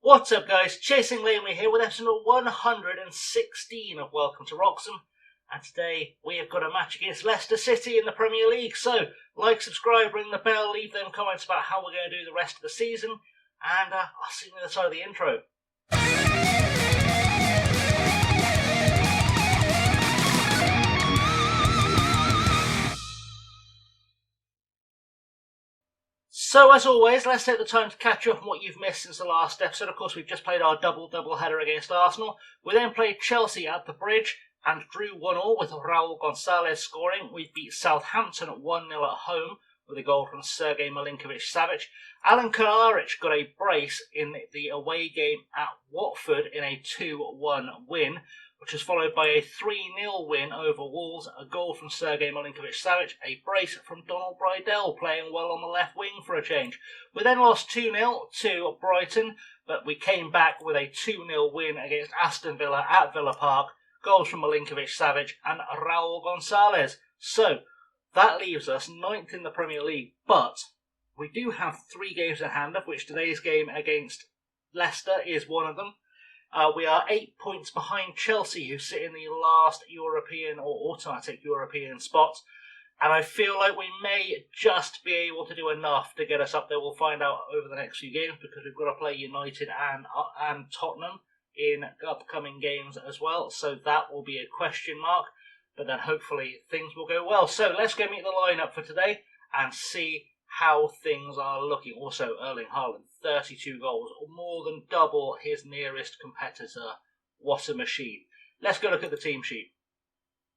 What's up guys, Chasing Lamely here with episode 116 of Welcome to Wroxham, and today we have got a match against Leicester City in the Premier League. So like, subscribe, ring the bell, leave them comments about how we're going to do the rest of the season, and I'll see you on the other side of the intro. So as always, let's take the time to catch up on what you've missed since the last episode. Of course, we've just played our double header against Arsenal. We then played Chelsea at the Bridge and drew 1-1 with Raul Gonzalez scoring. We beat Southampton at 1-0 at home with a goal from Sergej Milinkovic-Savic. Alan Karic got a brace in the away game at Watford in a 2-1 win, which was followed by a 3-0 win over Wolves, a goal from Sergej Milinkovic-Savic, a brace from Donald Brydell, playing well on the left wing for a change. We then lost 2-0 to Brighton, but we came back with a 2-0 win against Aston Villa at Villa Park, goals from Milinkovic-Savic and Raul Gonzalez. So that leaves us 9th in the Premier League, but we do have 3 games in hand, of which today's game against Leicester is one of them. We are 8 points behind Chelsea, who sit in the last European or automatic European spot. And I feel like we may just be able to do enough to get us up there. We'll find out over the next few games, because we've got to play United and Tottenham in upcoming games as well. So that will be a question mark. But then hopefully things will go well. So let's go meet the lineup for today and see how things are looking. Also, Erling Haaland, 32 goals, more than double his nearest competitor. What a machine. Let's go look at the team sheet.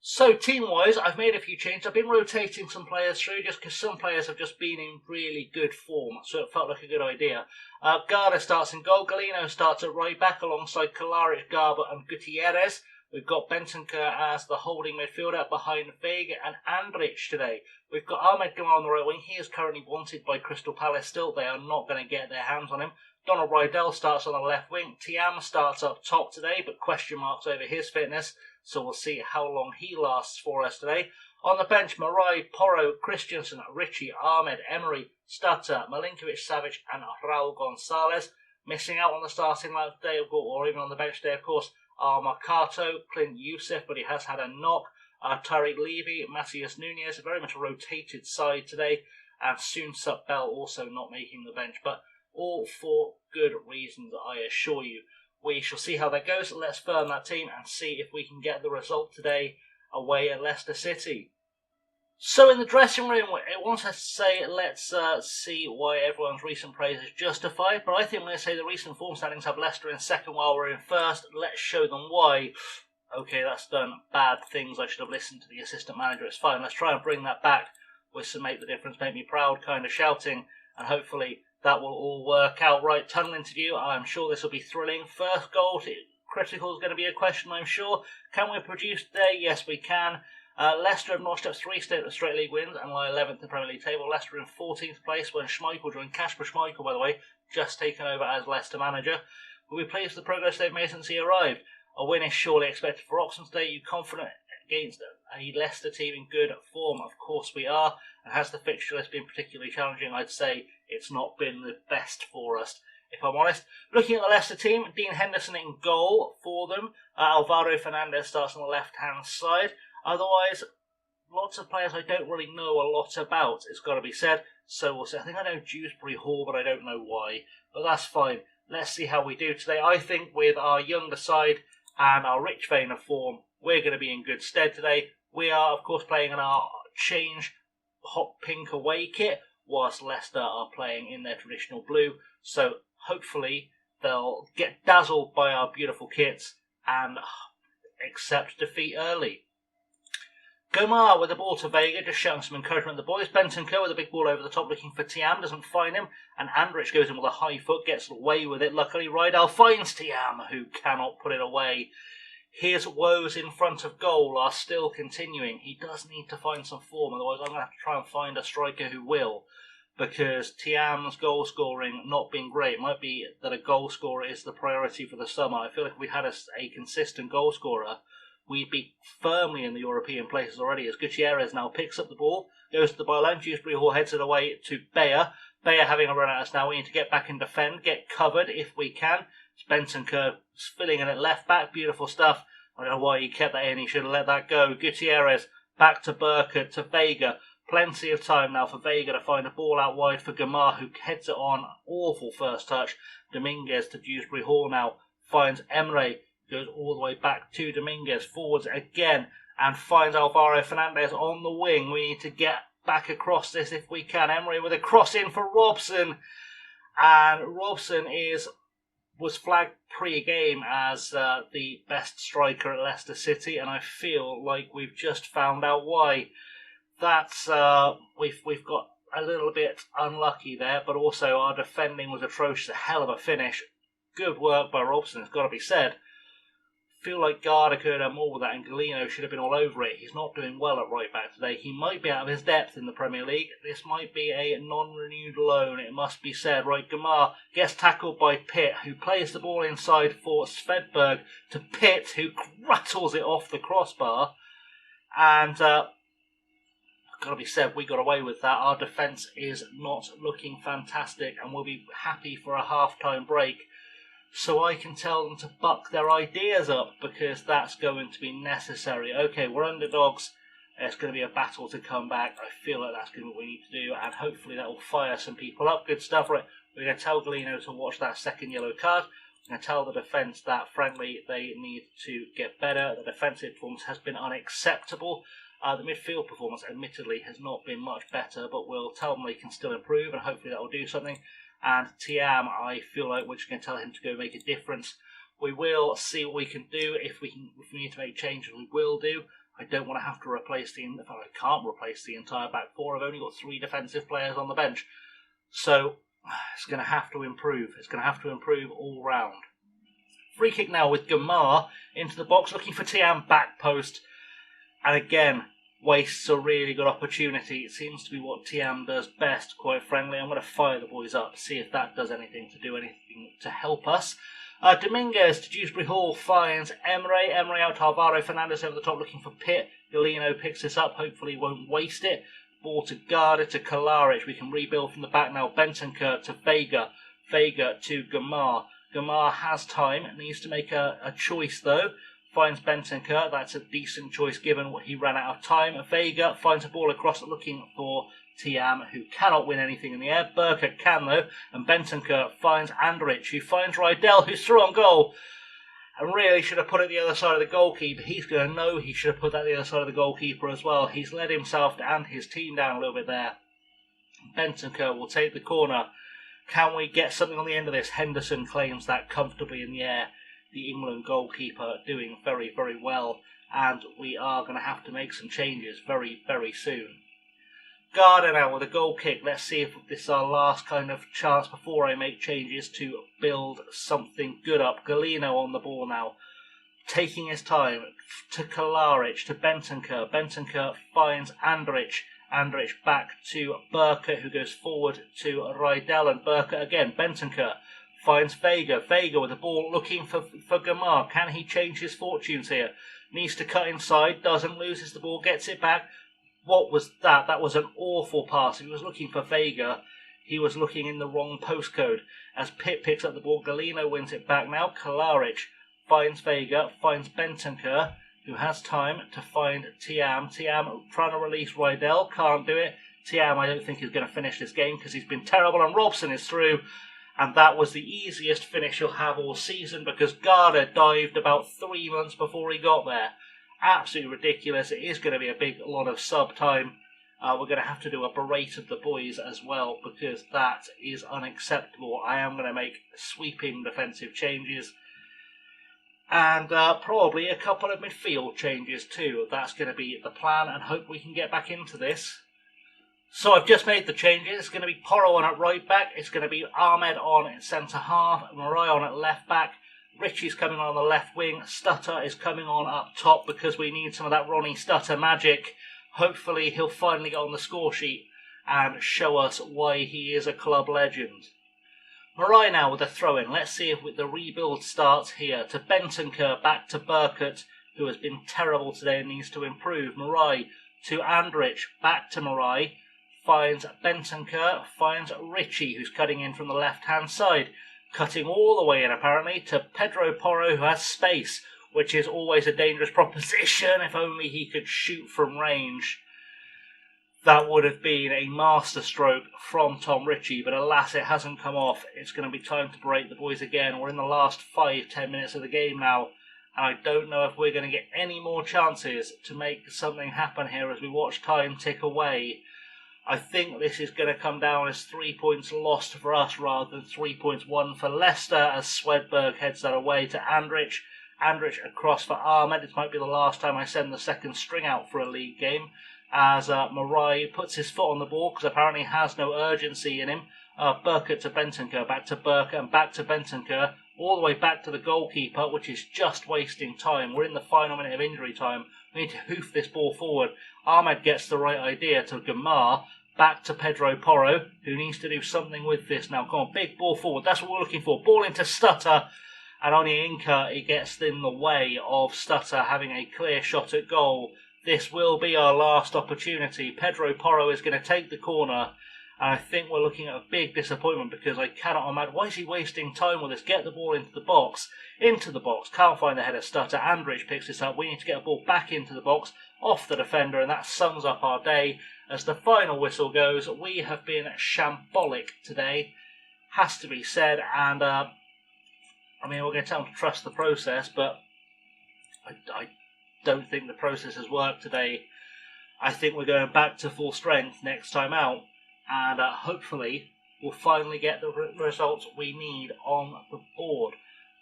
So, team-wise, I've made a few changes. I've been rotating some players through just because some players have just been in really good form, so it felt like a good idea. Garda starts in goal. Galeno starts at right back alongside Karic, Garba and Gutierrez. We've got Bentancur as the holding midfielder behind Vega and Andrich today. We've got Ahmed Gamal on the right wing. He is currently wanted by Crystal Palace still. They are not going to get their hands on him. Donald Brydell starts on the left wing. Thiam starts up top today, but question marks over his fitness. So we'll see how long he lasts for us today. On the bench, Marai, Porro, Christensen, Ritchie, Ahmed, Emery, Stata, Milinkovic-Savic and Raul Gonzalez. Missing out on the starting lineup today, or even on the bench today, of course, are Marcato, Clint Youssef, but he has had a knock. Tariq Levy, Matthias Nunez, very much a rotated side today. And Soon-Sup Bell also not making the bench, but all for good reasons, I assure you. We shall see how that goes. Let's firm that team and see if we can get the result today away at Leicester City. So in the dressing room, it wants us to say, let's see why everyone's recent praise is justified. But I think we're going to say the recent form standings have Leicester in second while we're in first. Let's show them why. Okay, that's done bad things. I should have listened to the assistant manager. It's fine. Let's try and bring that back with some make the difference, make me proud kind of shouting. And hopefully that will all work out right. Tunnel interview. I'm sure this will be thrilling. First goal, critical is going to be a question, I'm sure. Can we produce today? Yes, we can. Leicester have notched up 3 straight league wins and lie 11th in the Premier League table. Leicester in 14th place when Schmeichel joined. Kasper Schmeichel, by the way, just taken over as Leicester manager. We'll be pleased with the progress they've made since he arrived. A win is surely expected for Wroxham today. Are you confident against a Leicester team in good form? Of course we are. And has the fixture list been particularly challenging? I'd say it's not been the best for us, if I'm honest. Looking at the Leicester team, Dean Henderson in goal for them. Alvaro Fernandez starts on the left-hand side. Otherwise, lots of players I don't really know a lot about, it's got to be said. So we'll see. I think I know Dewsbury Hall, but I don't know why. But that's fine. Let's see how we do today. I think with our younger side and our rich vein of form, we're going to be in good stead today. We are, of course, playing in our change hot pink away kit, whilst Leicester are playing in their traditional blue. So hopefully they'll get dazzled by our beautiful kits and accept defeat early. Gomar with the ball to Vega, just showing some encouragement to the boys. Bentancur with a big ball over the top looking for Thiam, doesn't find him. And Andrich goes in with a high foot, gets away with it. Luckily, Rydell finds Thiam, who cannot put it away. His woes in front of goal are still continuing. He does need to find some form, otherwise I'm going to have to try and find a striker who will. Because Thiam's goal scoring not being great. It might be that a goal scorer is the priority for the summer. I feel like if we had a consistent goal scorer, we'd be firmly in the European places already, as Gutierrez now picks up the ball, goes to the byline, Dewsbury Hall heads it away to Bayer. Bayer having a run at us now, we need to get back and defend, get covered if we can. It's Bentancur filling in at left back, beautiful stuff. I don't know why he kept that in, he should have let that go. Gutierrez back to Burkett, to Vega. Plenty of time now for Vega to find a ball out wide for Gamar, who heads it on. Awful first touch. Dominguez to Dewsbury Hall now. Finds Emre. Goes all the way back to Dominguez. Forwards again. And finds Alvaro Fernandez on the wing. We need to get back across this if we can. Emre with a cross in for Robson. And Robson was flagged pre-game as the best striker at Leicester City. And I feel like we've just found out why. That's we've got a little bit unlucky there, but also our defending was atrocious. A hell of a finish. Good work by Robson, it's got to be said. Feel like Garda could have done more with that, and Galeno should have been all over it. He's not doing well at right back today. He might be out of his depth in the Premier League. This might be a non-renewed loan, it must be said. Right, Gamar gets tackled by Pitt, who plays the ball inside for Svedberg to Pitt, who rattles it off the crossbar. And got to be said, we got away with that. Our defence is not looking fantastic, and we'll be happy for a half-time break so I can tell them to buck their ideas up, because that's going to be necessary. Okay, we're underdogs. It's going to be a battle to come back. I feel like that's going to be what we need to do, and hopefully that will fire some people up. Good stuff. Right, we're going to tell Galeno to watch that second yellow card. We're going to tell the defence that, frankly, they need to get better. The defensive performance has been unacceptable. The midfield performance, admittedly, has not been much better, but we'll tell them they can still improve, and hopefully that will do something. And Tiam, I feel like we're just going to tell him to go make a difference. We will see what we can do. If we need to make changes, we will do. I don't want to have to replace in fact, I can't replace the entire back four. I've only got 3 defensive players on the bench. So it's going to have to improve. It's going to have to improve all round. Free kick now with Gamar into the box, looking for Tiam, back post. And again, wastes a really good opportunity. It seems to be what Tiam does best, quite frankly. I'm going to fire the boys up, see if that does anything to help us. Dominguez to Dewsbury Hall finds Emre. Emre out to Alvaro Fernandez over the top, looking for Pitt. Galeno picks this up, hopefully won't waste it. Ball to Garda, to Kalaric. We can rebuild from the back now. Bentancur to Vega. Vega to Gamar. Gamar has time, needs to make a choice though. Finds Bentancur, that's a decent choice given what he ran out of time. Vega finds a ball across looking for Tiam, who cannot win anything in the air. Burkett can though, and Bentancur finds Andrich, who finds Rydell, who's through on goal. And really should have put it the other side of the goalkeeper. He's going to know he should have put that the other side of the goalkeeper as well. He's let himself and his team down a little bit there. Bentancur will take the corner. Can we get something on the end of this? Henderson claims that comfortably in the air. The England goalkeeper doing very, very well, and we are going to have to make some changes very, very soon. Garda now with a goal kick. Let's see if this is our last kind of chance before I make changes to build something good up. Galeno on the ball now, taking his time to Kalaric, to Bentancur. Bentancur finds Andrich. Andrich back to Burkett, who goes forward to Rydell, and Burkett again. Bentancur finds Vega. Vega with the ball looking for Gamar. Can he change his fortunes here? Needs to cut inside. Doesn't. Loses the ball. Gets it back. What was that? That was an awful pass. He was looking for Vega. He was looking in the wrong postcode. As Pitt picks up the ball, Galeno wins it back now. Kalaric finds Vega. Finds Bentancur, who has time to find Tiam. Tiam trying to release Rydell. Can't do it. Tiam, I don't think is going to finish this game because he's been terrible. And Robson is through. And that was the easiest finish you'll have all season, because Garda dived about 3 months before he got there. Absolutely ridiculous. It is going to be a big lot of sub time. We're going to have to do a berate of the boys as well, because that is unacceptable. I am going to make sweeping defensive changes. And probably a couple of midfield changes too. That's going to be the plan, and hope we can get back into this. So I've just made the changes. It's going to be Porro on at right back. It's going to be Ahmed on at centre half. Marai on at left back. Richie's coming on the left wing. Stutter is coming on up top because we need some of that Ronnie Stutter magic. Hopefully he'll finally get on the score sheet and show us why he is a club legend. Marai now with a throw-in. Let's see if the rebuild starts here. To Bentancur, back to Burkett. who has been terrible today and needs to improve. Marai to Andrich, back to Marai, finds Bentancur, finds Ritchie, who's cutting in from the left-hand side. Cutting all the way in, apparently, to Pedro Porro, who has space, which is always a dangerous proposition. If only he could shoot from range. That would have been a masterstroke from Tom Ritchie, but alas, it hasn't come off. It's going to be time to break the boys again. We're in the last 5-10 minutes of the game now, and I don't know if we're going to get any more chances to make something happen here as we watch time tick away. I think this is going to come down as 3 points lost for us rather than 3 points won for Leicester, as Swedberg heads that away to Andrich. Andrich across for Ahmed. This might be the last time I send the second string out for a league game, as Marai puts his foot on the ball because apparently has no urgency in him. Burkett to Bentancur, back to Burkett and back to Bentancur, all the way back to the goalkeeper, which is just wasting time. We're in the final minute of injury time. We need to hoof this ball forward. Ahmed gets the right idea to Gamar, back to Pedro Porro, who needs to do something with this now. Come on, big ball forward. That's what we're looking for. Ball into Stutter, and Onyinka, he gets in the way of Stutter having a clear shot at goal. This will be our last opportunity. Pedro Porro is going to take the corner, and I think we're looking at a big disappointment because I cannot imagine. Why is he wasting time with this? Get the ball into the box. Into the box. Can't find the header. Stutter. Andrich picks this up. We need to get a ball back into the box, off the defender, and that sums up our day. As the final whistle goes, we have been shambolic today. Has to be said, and I mean, we're going to tell them to trust the process, but I don't think the process has worked today. I think we're going back to full strength next time out, and hopefully we'll finally get the results we need on the board.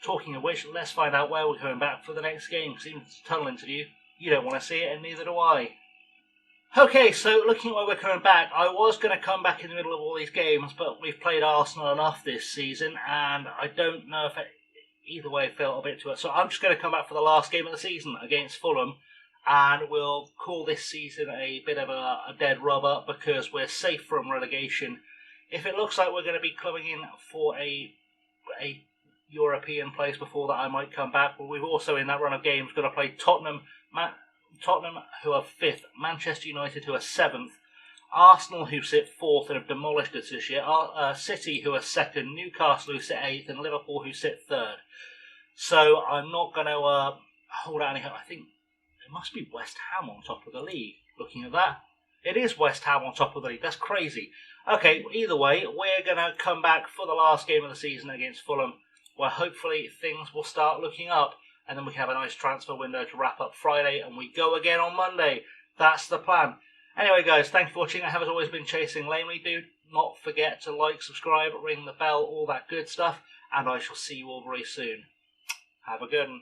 Talking of which, let's find out where we're going back for the next game, because even if it's a tunnel interview, you don't want to see it, and neither do I. Okay, so looking at where we're coming back, I was going to come back in the middle of all these games, but we've played Arsenal enough this season, and I don't know if either way felt a bit too much. So I'm just going to come back for the last game of the season against Fulham, and we'll call this season a bit of a dead rubber because we're safe from relegation. If it looks like we're going to be coming in for a European place before that, I might come back. But we've also, in that run of games, got to play Tottenham, who are 5th, Manchester United, who are 7th, Arsenal, who sit 4th and have demolished us this year, City, who are 2nd, Newcastle, who sit 8th, and Liverpool, who sit 3rd. So I'm not going to hold out any hope. I think it must be West Ham on top of the league. Looking at that, it is West Ham on top of the league. That's crazy. Okay, either way, we're going to come back for the last game of the season against Fulham, where hopefully things will start looking up, and then we can have a nice transfer window to wrap up Friday, and we go again on Monday. That's the plan. Anyway, guys, thank you for watching. I have, as always, been Chasing Lamely. Do not forget to like, subscribe, ring the bell, all that good stuff, and I shall see you all very soon. Have a good one.